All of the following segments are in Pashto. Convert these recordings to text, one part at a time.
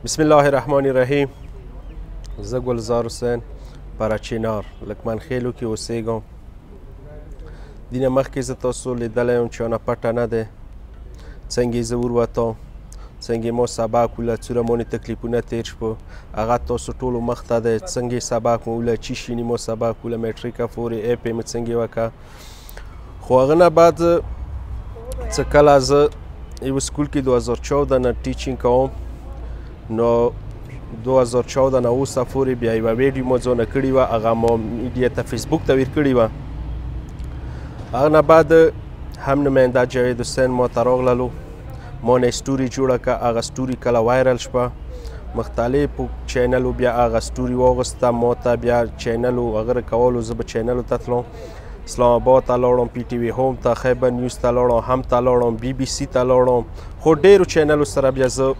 بسم الله الرحمن الرحیم. زه ګلزار حسین پراچینار لکمن خیلو کې اوسېږم. دینه مخکې زه تاسو لیدلی یم چې نه پټه نه دی څنګه زه وروتم، څنګه ما سبق وله، څومره مونې تکلیفونه تیر شوه، هغه تاسو ټولو مخ ته دی. څنګه سبق مو وله، چی شیني مو سبق وله، میټریکه پورې اپ یې مې څنګه وکړه. خو هغه نه بعد څه کله زه یو سکول کې 2014 نه ټیچینګ کوم، نو 2014 نه اوسه پورې بیا یوه ویډیو مو ځونه کړې وه، هغه مو میډیا ته فیسبوک ته ویر کړې وه. هغه نه بعد هم نماینده جاوید حسین ما ته راغللو، ما نه سټوري جوړه کړه. هغه سټوري کله وایرل شوه، مختلفو چینلو بیا هغه سټوري واغسته، ما ته بیا چینلو هغه کولو. زه به چینلو ته تلم، اسلام آباد ته لاړم، پی ټي وي هوم ته، خیبر نیوز ته لاړم، هم ته لاړم، بی بي سي ته لاړم. خو ډېرو چینلو سره بیا زه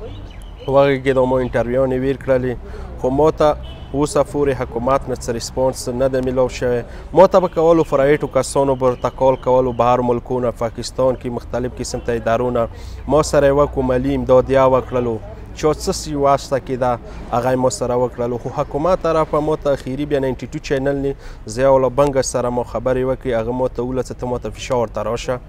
وغږېدم، ما انټرویوانې ویر کړلې، خو ما ته اوسه پورې حکومت نه څه ریسپانس نه دی میلاو شوی. ما ته به کولو فرایټو کسانو ورته کال کولو، بهر ملکونه، پاکستان کې مختلف قسم ته ادارونه ما سره یې وکړو، مالي امدادیه وکړلو، چې څه واسطه کېده هغه یې ما سره وکړلو. خو حکومت طرفه ما ته اخري بیا 92 چینل نه ضیاءالله بنګ سره ما خبرې وکړې، هغه ما ته وویل چې ته ما ته فشار ته راشه،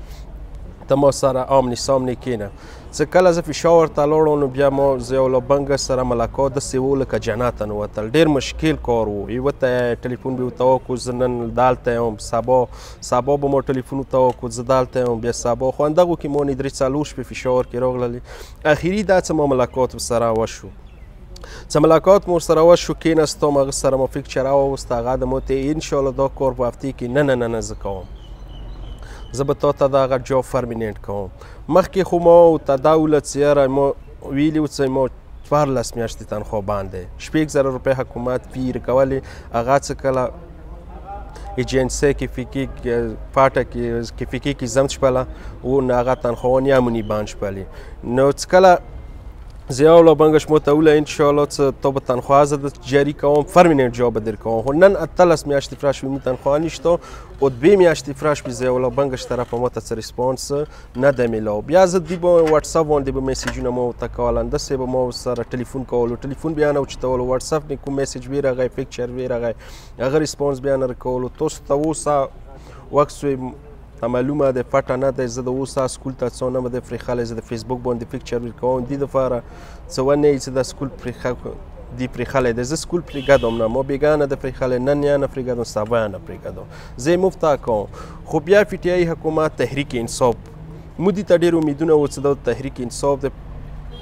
ته ما سره آمنې سامنې کښېنه. څه کله زه فشار ته لاړم نو بیا ما ضیاءالله بنګ سره ملاقات داسې و لکه جنت ته نوتل. ډېر مشکل کار و. یوه ته ټلیفون به ورته وکړو، زه نن دلته یم، سبا به ما ټلیفون ورته وکړو زه دلته یم، بیا سبا. خو همدغو کې ما 3-4 شپې فشار کې راغللې. اخري دا څه ما ملاقات ورسره وشو، څه ملاقات مو ورسره وشو، کېناستم، هغه سره ما فکچر راووسته. هغه د ما ته انشاءالله دا کار په هفتې کې نه زه کوم، زه به تا ته دغه جاب فرمیننټ کوم. مخکې خو ما ورته دا وویل چې یاره ما ویلي و چې ما 14 میاشتې تنخوا باندې 6,000 روپۍ حکومت فی رکولې. هغه څه کله ایجنسی پاټه کیفیکي کې زمت شپله و نه هغه تنخواهان یمونی بند شپلې. نو څه کله ضیاءالله بنګش ما ته وویل انشاءالله څه تا به تنخواه زه جاری کوم، فرمیننټ جاب به در کوم. خو نن 18 میاشتې فرش مو تنخواه نشته و 2 میاشتې فرش به ضیاءالله بنګش طرفه ما ته څه ریسپانس نه دی میلاو. بیا زه دی به واتساپ باندې به میسیجونه ما ورته کول، همداسې به ما ورسره ټلیفون کولو، ټلیفون بیا نه اوچتولو، واتساپ نه کوم میسیج وی راغی، پکچر وی راغی، هغه ریسپانس بیا نه رکولو. تاسو ته اوسه وخت معلومه ده پټه نه ده. زه د اوسه سکول ته څو نه ده پرېښلی، زه د فیسبوک باندې پکچر ویر کوم. دې دپاره څه ونه یي چې دا سکول دی پرېښلی دی. زه سکول پرېږدم نه، ما بېګا نه ده پرېښلی، نن یې نه پرېږدم، سبا یې نه پرېږدم، زه یې مفته کوم. خو بیا پی ټي آی حکومت تحریک انصاف مو دې ته ډېر امیدونه و چې دا تحریک انصاف دی،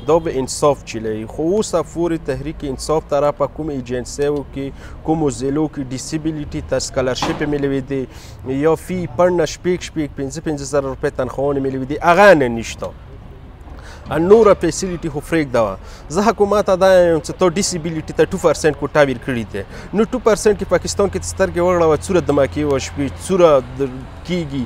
دا به انصاف چلی. خو اوسه پورې تحریک انصاف طرفه کوم ایجنسیو کې، کومو ضلعو کې ډیسیبلیټي ته سکالرشپ میلوېدې یا فی پړنه 5,000 روپۍ تنخواهانې میلوېدې، هغه نه نشته. نوره فیسیلیټي خو پرېږده. زه حکومت ته دا یم چې تا ډیسیبلیټي ته 2% کوټه ویر کړي دی. نو 2% کې پاکستان کې سترګې وغړوه، څوره دماکې وشوې، څوره کېږي،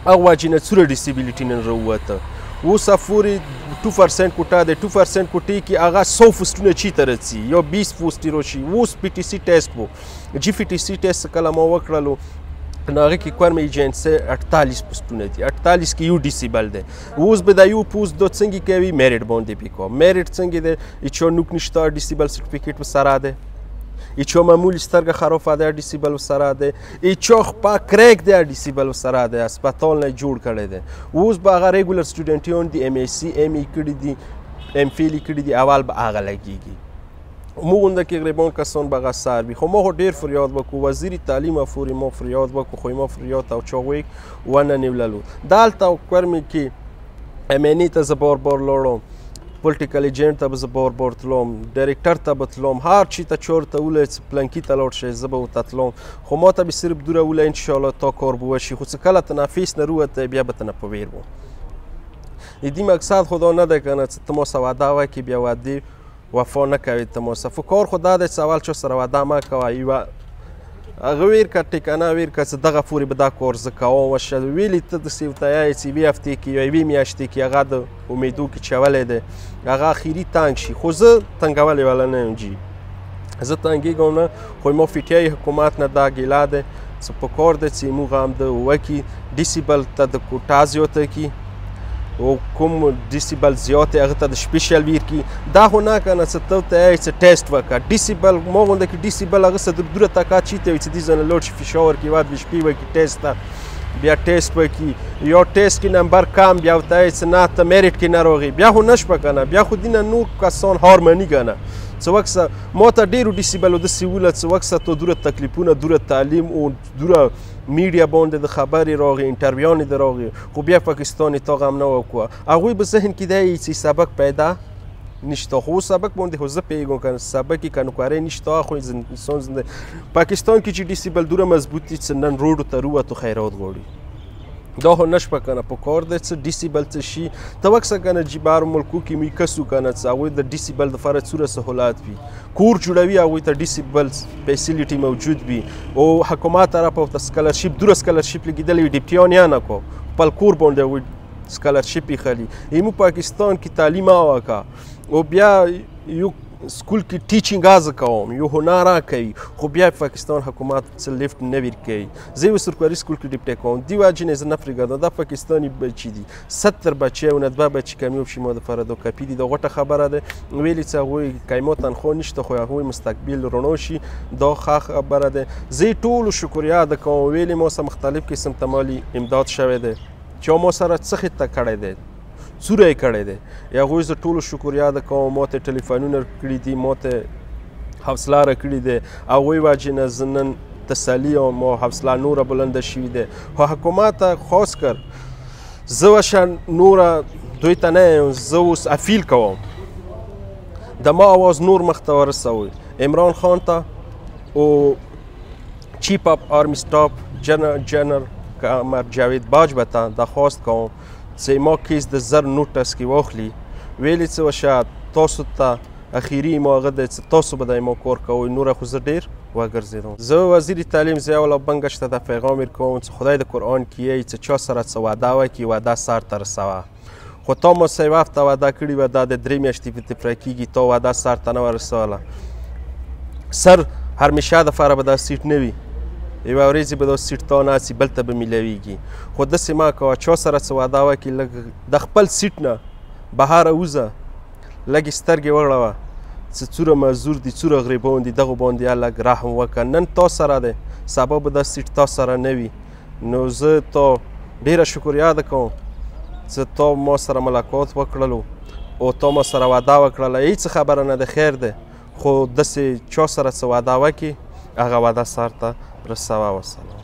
هغه وجې نه څوره ډیسیبلیټي نن راووته. اوسه پورې 2% کوټه دی. 2% کوټې کې هغه 100 پوسټونه چېرته رسي یا 20 پوسټې راشي. اوس پی ټي سي ټیسټ و، جي پی ټي سي ټیسټ کله ما وکړلو نو هغې کې کوم ایجنسۍ 48 پوسټونه دي، 48 کې یو ډیسیبل دی. اوس به دا یو پوسټ دا څنګه کوي، میرټ باندې پې کوه. میرټ څنګه دی، هېچا نوک نشته، ډیسیبل سرټیفیکیټ ورسره دی، هېچا معمولي سترګه خرافه دی، ډیسیبل ورسره دی، هېچا خپه کریک دی، ډیسیبل ورسره دی، هسپتال نه یې جوړ کړی دی. اوس به هغه ریګولر سټوډنټیان دي، ایم ایس سی ایم ای کړي دي، ایم فیل یې کړي دي، اول به هغه لګېږي. موږ غونده کې غریبان کسان به هغه سر وي. خو ما خو ډېر فریاد وکړو، وزیر تعلیم پورې ما فریاد وکړو، خو ما فریاد ته چاغویک ونه نیوللو. دلته کورمې کې امني ته زه بار لاړم، پولیټیکل ایجنټ ته به زه بار تلم، ډایرکټر ته به تلم، هر چي ته چور ته وویل چې پلنکي ته لاړ شئ زه به ورته تلم. خو ما ته به صرف دوره وویله انشاءالله تا کار به وشي. خو څه کله ته نفیس نه رووتی بیا به ته نه په ویر وم. د دې مقصد خو دا نه دی که نه چې ته ما سره وعده وکړې بیا وعدې وفا نه کوې ته ما سره. خو کار خو دا دی چې اول چا سره وعده مه کوه، یوه هغه ویر که ټیکنه ویر که چې دغه پورې به دا کار زه کوم وشه ویلې ته داسې ورته یایې چې یوې هفتې کې یا یوې میاشتې کې هغه د امیدو کې چولی دی هغه اخري تنګ شي. خو زه تنګولی والا نه یم جي، زه تنګېږم نه. خو ما پی ټي آی حکومت نه دا ګیله دی چې په کار دی چې موږ هم د وکړي ډیسیبل ته د کوټه زیاته کړي او کوم ډیسیبل زیات هغه ته د شپې شلویر کی دا خو نه کنه څه ته ته څه ټیسټ وکړه ډیسیبل مو غونډه کې ډیسیبل هغه څه د دوره تکا چی ته چې دې زنه لوډ شي فشار کی واد شپې وکړي ټیسټ بیا ټیسټ وکړي یو ټیسټ کې نمبر کم بیا ته څه نه ته میریټ کې نه راغی بیا خو نشپه کنه بیا خو دینه نور کسان هارمونی کنه څه وخت ما ته ډېرو ډیسیبلو داسې وله څه وخت ته دوره تکلیفونه دوره تعلیم او دوره میډیا باندې د خبرې راغی انټرویوانې د راغی خو بیا پاکستان تا غم نه وکړه هغوی به ذهن کې دی چې سبق پیدا نشته خو سبق باندې خو زه پوهېږم که سبق یې که نوکرۍ نشته خو انسان زنده پاکستان کې چې ډیسیبل دوره مضبوط دي څه نن روډو ته ووتو خیرات غواړي دا خو نشپه کنه په کار دی څه ډیسیبل څه شي ته وکسه کنه چې بهر ملکو کې موږ کسو کنه څه هغوی د ډیسیبل دپاره څومره سهولات وي کور جوړوي هغوی ته ډیسیبل فیسیلیټي موجود وي او حکومت طرف ورته سکالرشپ دوره سکالرشپ لګېدلی وي ډیپټیان یې نه کو خپل کور باندې هغوی سکالرشپ یې خلي موږ پاکستان کې تعلیم وکړه او بیا یو سکول کې ټیچینګ از کوم یو هنر کوي خو بیا پاکستان حکومت څه لیفت نه ورکوي زه یو سرکاري سکول کې ډیپټي کوم دی وجې نه زه نه پرېږدم دا پاکستاني بچي دي 70 بچي او نه 2 بچي کمیوب شي ما دپاره دا کاپي دي دا غوټه خبره ده ویلې څه هغوی کایمو تنخوا نشته خو هغوی مستقبل رڼا شي دا ښه خبره ده زه یې ټولو شکریا ادا کوم ویلې ما سره مختلف قسم ته مالي امداد شوی دی چې ما سره څه خطه کړی دی څوره یې کړی دی هغوی زه ټولو شکریا ادا کوم ما ته ټلیفونونه کړي دي ما ته حوصله راکړې دی هغوی وجې نه زه نن تسلي یم او حوصله نوره بلنده شوي دی خو حکومت ته خاص کر زه وشه نوره دوی ته نه یم زه اوس اپیل کوم د ما آواز نور مخ ته ورسوئ عمران خان ته او چیف اف آرمی سټاف جنرال قمر جاوید باج به ته درخواست کوم چې ما کیس د زر نوټس کې واخلي ویلې څه وشه تاسو ته اخیري ما هغه دی چې تاسو به د ما کار کوئ نوره خو زه ډېر وګرځېدم زه وزیر تعلیم ضیاء الله بنګش ته دا پیغام ورکوم چې خدای د قرآن کې یی چې چا سره څه وعده وکړي وعده سر ته رسوه خو تا ما څه یو هفته وعده کړې وه دا د 3 میاشتې په تفره کېږي تا وعده سر ته نه ورسوله سر همیشه دپاره به دا سیټ نه وي یوه ورځې به دا سیټ تا ناڅي بل ته به میلاویږي خو داسې مه کوه چا سره څه وعده وکړي لږ د خپل سیټ نه بهاره وځه لږې سترګې وغړوه چې څوره مزدور دي څوره غریبان دي دغو باندې لږ رحم وکړه نن تا سره دی سبا به دا سیټ تا سره نه وي نو زه تا ډېره شکریا ادا کوم چې تا ما سره ملاقات وکړلو او تا ما سره وعده وکړله هېڅ خبره نه ده خیر دی خو داسې چا سره څه وعده وکړي هغه وعده سر ته رسوه وسلام